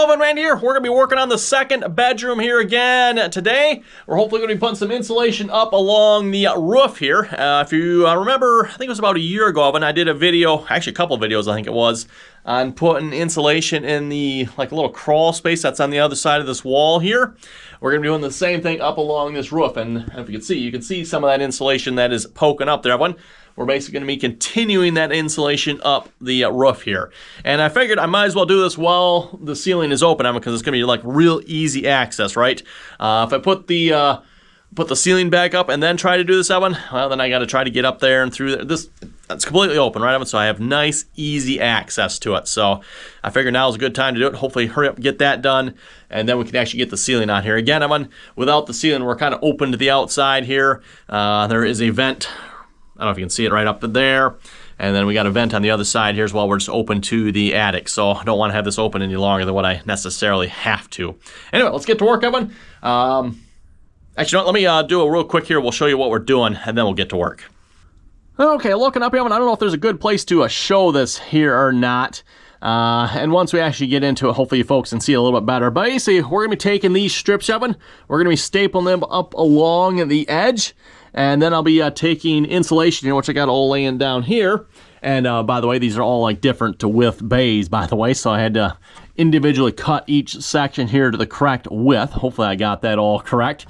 Sullivan Man here. We're going to be working on the second bedroom here again today. We're hopefully going to be putting some insulation up along the roof here. If you remember, I think it was about a year ago when I did a video, actually a couple of videos I think it was, on putting insulation in the like a little crawl space that's on the other side of this wall here. We're going to be doing the same thing up along this roof, and if you can see some of that insulation that is poking up there. We're basically going to be continuing that insulation up the roof here. And I figured I might as well do this while the ceiling is open, because it's going to be like real easy access, right? If I put the ceiling back up and then try to do this, Evan, well, then I got to try to get up there and through there. It's completely open, right, Evan? So I have nice, easy access to it. So I figured now is a good time to do it. Hopefully, hurry up and get that done, and then we can actually get the ceiling on here. Again, Evan, without the ceiling, we're kind of open to the outside here. There is a vent. I don't know if you can see it right up there. And then we got a vent on the other side here as well. We're just open to the attic. So I don't want to have this open any longer than what I necessarily have to. Anyway, let's get to work, Evan. Actually, let me do a real quick here. We'll show you what we're doing, and then we'll get to work. Okay, looking up, Evan, I don't know if there's a good place to show this here or not. And once we actually get into it, hopefully you folks can see it a little bit better. But basically, we're going to be taking these strips, Evan. We're going to be stapling them up along the edge. And then I'll be taking insulation here, which I got all laying down here. And by the way, these are all like different to width bays, by the way. So I had to individually cut each section here to the correct width. Hopefully I got that all correct.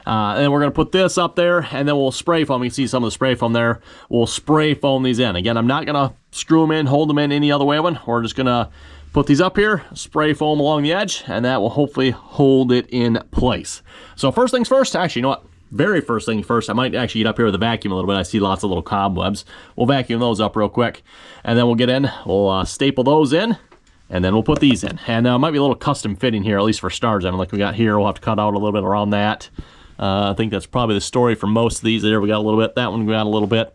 And then we're going to put this up there, and then we'll spray foam. You can see some of the spray foam there. We'll spray foam these in. Again, I'm not going to screw them in, hold them in any other way. We're just going to put these up here, spray foam along the edge, and that will hopefully hold it in place. So first things first, actually, you know what? Very first thing first, I might actually get up here with a vacuum a little bit. I see lots of little cobwebs. We'll vacuum those up real quick, and then we'll get in. We'll staple those in, and then we'll put these in. And it might be a little custom fitting here, at least for stars. Like we got here, we'll have to cut out a little bit around that. I think that's probably the story for most of these. There we got a little bit. That one we got a little bit.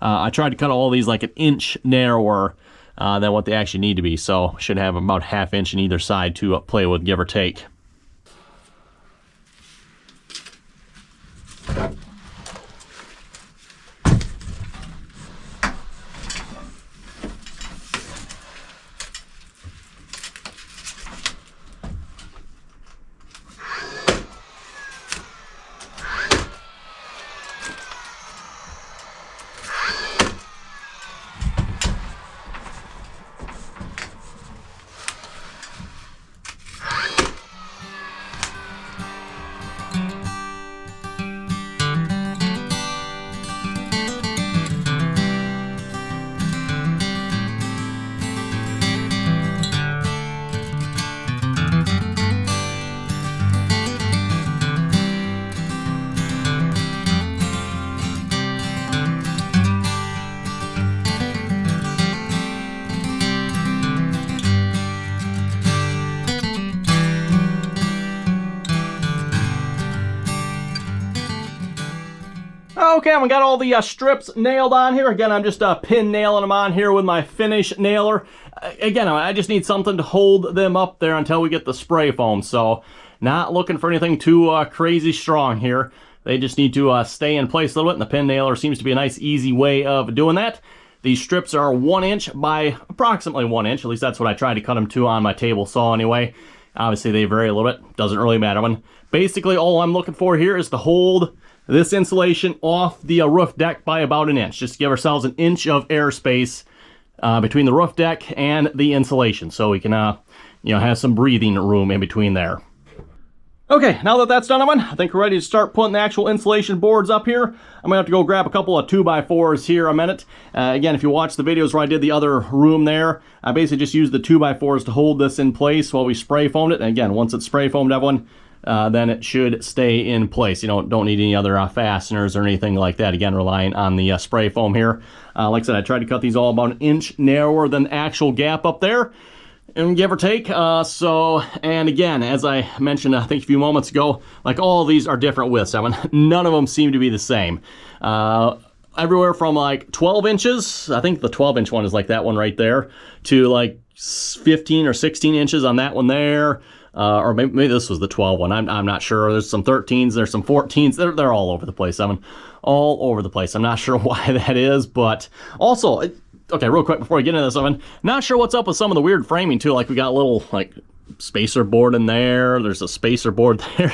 I tried to cut all these like an inch narrower than what they actually need to be. So should have about ½ inch in either side to play with, give or take. Okay, I got all the strips nailed on here. Again, I'm just pin nailing them on here with my finish nailer. Again, I just need something to hold them up there until we get the spray foam. So, not looking for anything too crazy strong here. They just need to stay in place a little bit, and the pin nailer seems to be a nice, easy way of doing that. These strips are 1 inch by approximately 1 inch. At least that's what I tried to cut them to on my table saw anyway. Obviously, they vary a little bit. Doesn't really matter. Basically, all I'm looking for here is to hold this insulation off the roof deck by about 1 inch. Just to give ourselves 1 inch of airspace between the roof deck and the insulation, so we can have some breathing room in between there. Okay, now that that's done, I think we're ready to start putting the actual insulation boards up here. I'm gonna have to go grab a couple of 2x4s here a minute. Again, if you watch the videos where I did the other room there, I basically just used the 2x4s to hold this in place while we spray foamed it. And again, once it's spray foamed, everyone, then it should stay in place. You don't need any other fasteners or anything like that. Again, relying on the spray foam here. Like I said, I tried to cut these all about 1 inch narrower than the actual gap up there, and give or take. And again, as I mentioned, I think a few moments ago, like all of these are different widths. None of them seem to be the same. Everywhere from like 12 inches, I think the 12-inch one is like that one right there, to like 15 or 16 inches on that one there. Or maybe this was the 12 one. I'm not sure. There's some 13s, there's some 14s. They're all over the place. All over the place. I'm not sure why that is, but also, okay, real quick before I get into this, I'm not sure what's up with some of the weird framing too. Like we got little like spacer board in there. There's a spacer board there.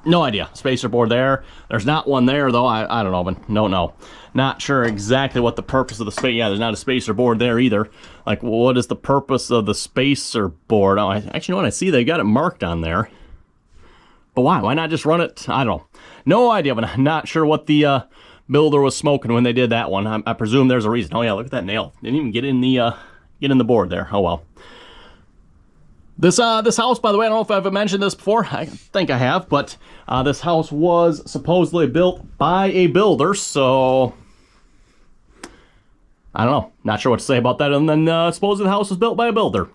No idea. Spacer board there. There's not one there, though. I don't know, but no. Not sure exactly what the purpose of the space... Yeah, there's not a spacer board there either. Like, what is the purpose of the spacer board? Oh, actually, you know what? I see they got it marked on there. But why? Why not just run it? I don't know. No idea, but I'm not sure what the builder was smoking when they did that one. I presume there's a reason. Oh, yeah, look at that nail. Didn't even get in the board there. Oh, well. This house, by the way, I don't know if I've mentioned this before. I think I have, but this house was supposedly built by a builder, so I don't know. Not sure what to say about that, and then supposedly the house was built by a builder.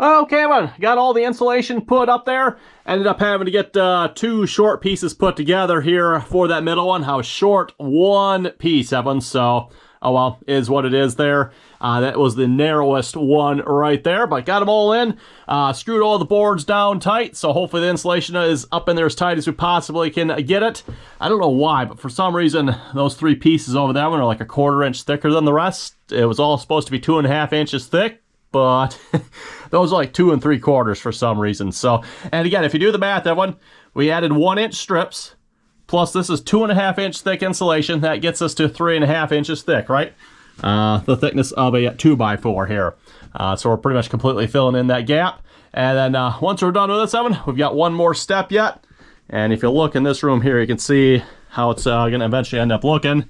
Okay, well, got all the insulation put up there. Ended up having to get 2 short pieces put together here for that middle one. I was short 1 piece, Evan, so, oh well, is what it is there. That was the narrowest one right there, but got them all in. Screwed all the boards down tight, so hopefully the insulation is up in there as tight as we possibly can get it. I don't know why, but for some reason, those 3 pieces over there are like a 1/4 inch thicker than the rest. It was all supposed to be 2.5 inches thick, but those are like 2 3/4 for some reason. So, and again, if you do the math, Evan, we added 1-inch strips, plus this is 2.5 inch thick insulation. That gets us to 3.5 inches thick, right? The thickness of a 2x4 here. So we're pretty much completely filling in that gap. And then once we're done with this, Evan, we've got one more step yet. And if you look in this room here, you can see how it's going to eventually end up looking.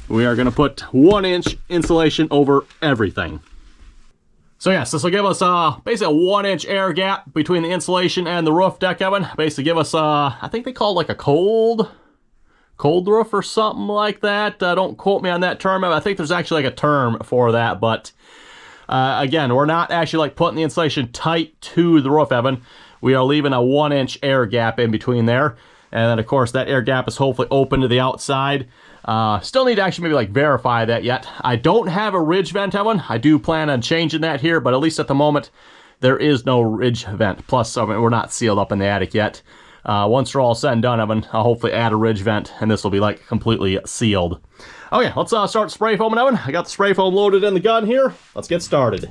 We are going to put 1-inch insulation over everything. So yes, this will give us basically a 1-inch air gap between the insulation and the roof deck, Evan. Basically give us, I think they call it like a cold roof or something like that. Don't quote me on that term. I think there's actually like a term for that, but again, we're not actually like putting the insulation tight to the roof, Evan. We are leaving a 1-inch air gap in between there. And then of course that air gap is hopefully open to the outside. Still need to actually maybe like verify that yet. I don't have a ridge vent, Evan. I do plan on changing that here, but at least at the moment, there is no ridge vent. Plus, I mean, we're not sealed up in the attic yet. Once we're all said and done, Evan, I'll hopefully add a ridge vent, and this will be like completely sealed. Okay, let's start spray foaming, Evan. I got the spray foam loaded in the gun here. Let's get started.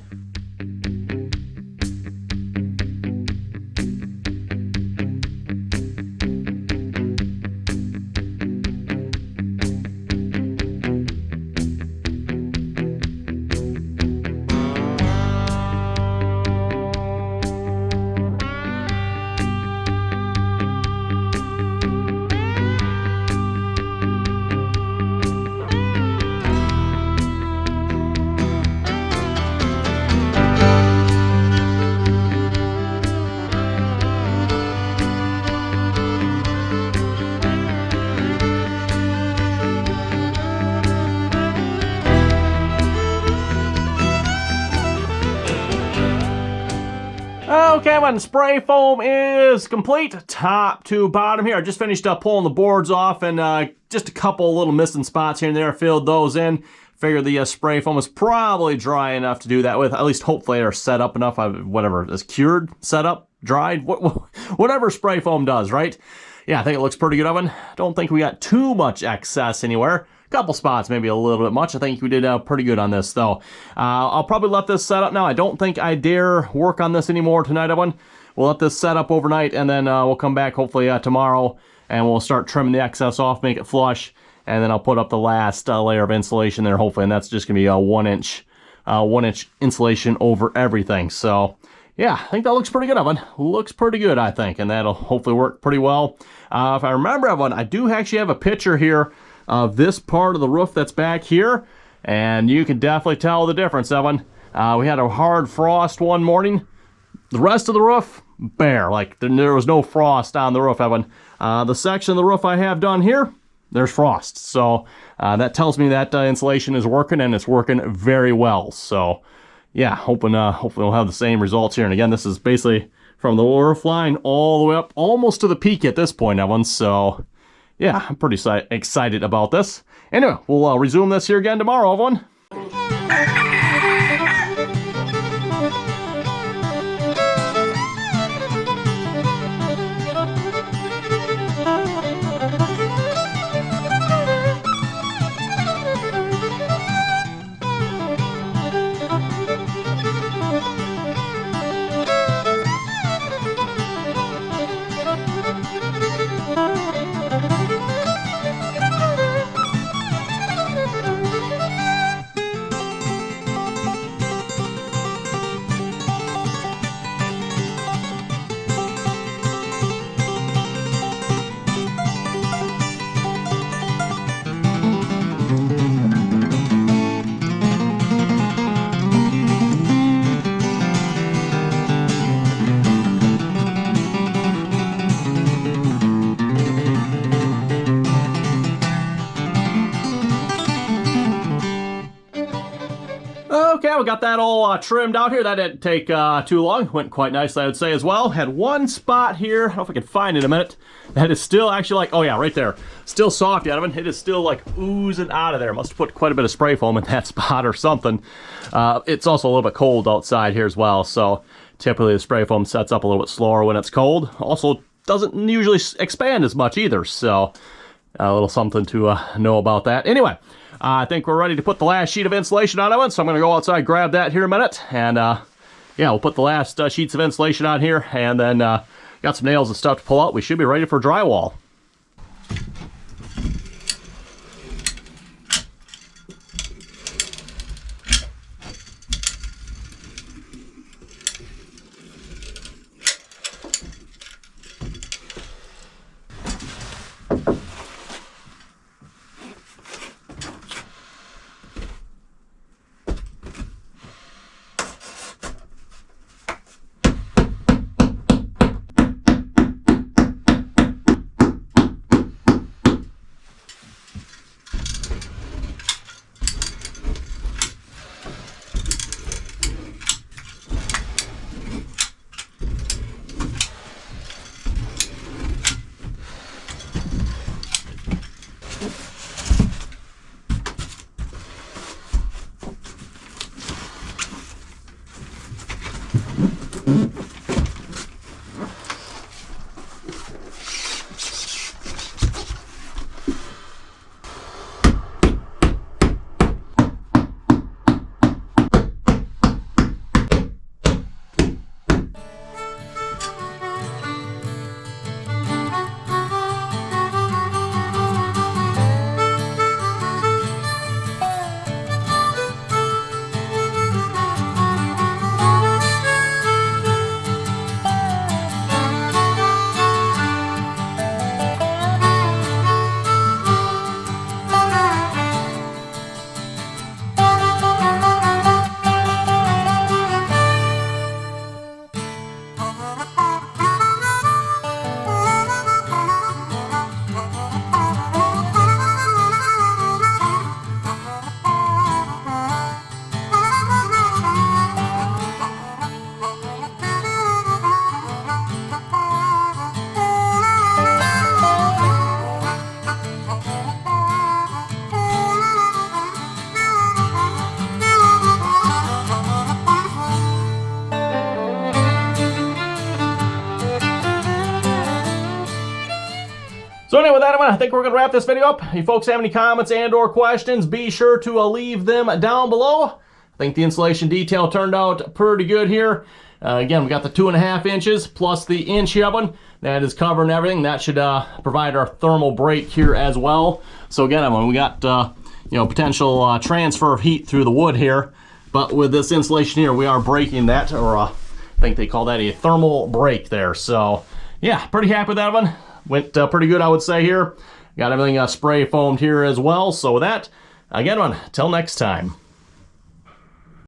Okay, when spray foam is complete, top to bottom here. I just finished up pulling the boards off, and just a couple little missing spots here and there. Filled those in. Figured the spray foam is probably dry enough to do that with. At least hopefully they're set up enough. Whatever is cured, set up, dried, whatever spray foam does, right? Yeah, I think it looks pretty good, Evan. Don't think we got too much excess anywhere. Couple spots, maybe a little bit much. I think we did pretty good on this, though. I'll probably let this set up now. I don't think I dare work on this anymore tonight, Evan. We'll let this set up overnight, and then we'll come back hopefully tomorrow, and we'll start trimming the excess off, make it flush, and then I'll put up the last layer of insulation there, hopefully, and that's just going to be a 1-inch insulation over everything. So, yeah, I think that looks pretty good, Evan. Looks pretty good, I think, and that'll hopefully work pretty well. If I remember, Evan, I do actually have a picture here of this part of the roof that's back here, and you can definitely tell the difference, Evan. We had a hard frost one morning. The rest of the roof, bare. Like, there was no frost on the roof, Evan. The section of the roof I have done here, there's frost. So that tells me that insulation is working, and it's working very well. So yeah, hopefully we'll have the same results here. And again, this is basically from the roof line all the way up almost to the peak at this point, Evan. So yeah, I'm pretty excited about this. Anyway, we'll resume this here again tomorrow, Evan. got that all trimmed out here. That didn't take too long. Went quite nicely, I would say, as well. Had one spot here. I don't know if I can find it in a minute. That is still actually like, oh yeah, right there. Still soft yet. I mean, it is still like oozing out of there. Must have put quite a bit of spray foam in that spot or something. It's also a little bit cold outside here as well. So typically the spray foam sets up a little bit slower when it's cold. Also doesn't usually expand as much either. So a little something to know about that. Anyway, I think we're ready to put the last sheet of insulation on it. So I'm going to go outside, grab that here in a minute. And yeah, we'll put the last sheets of insulation on here. And then got some nails and stuff to pull out. We should be ready for drywall. So anyway, with that, I think we're going to wrap this video up. If you folks have any comments and or questions, be sure to leave them down below. I think the insulation detail turned out pretty good here. Again, we got the 2.5 inches plus the inch oven. That is covering everything. That should provide our thermal break here as well. So again, we got potential transfer of heat through the wood here. But with this insulation here, we are breaking that, or I think they call that a thermal break there. So yeah, pretty happy with that one. Went pretty good, I would say here. Got everything spray foamed here as well. So with that, again, until next time.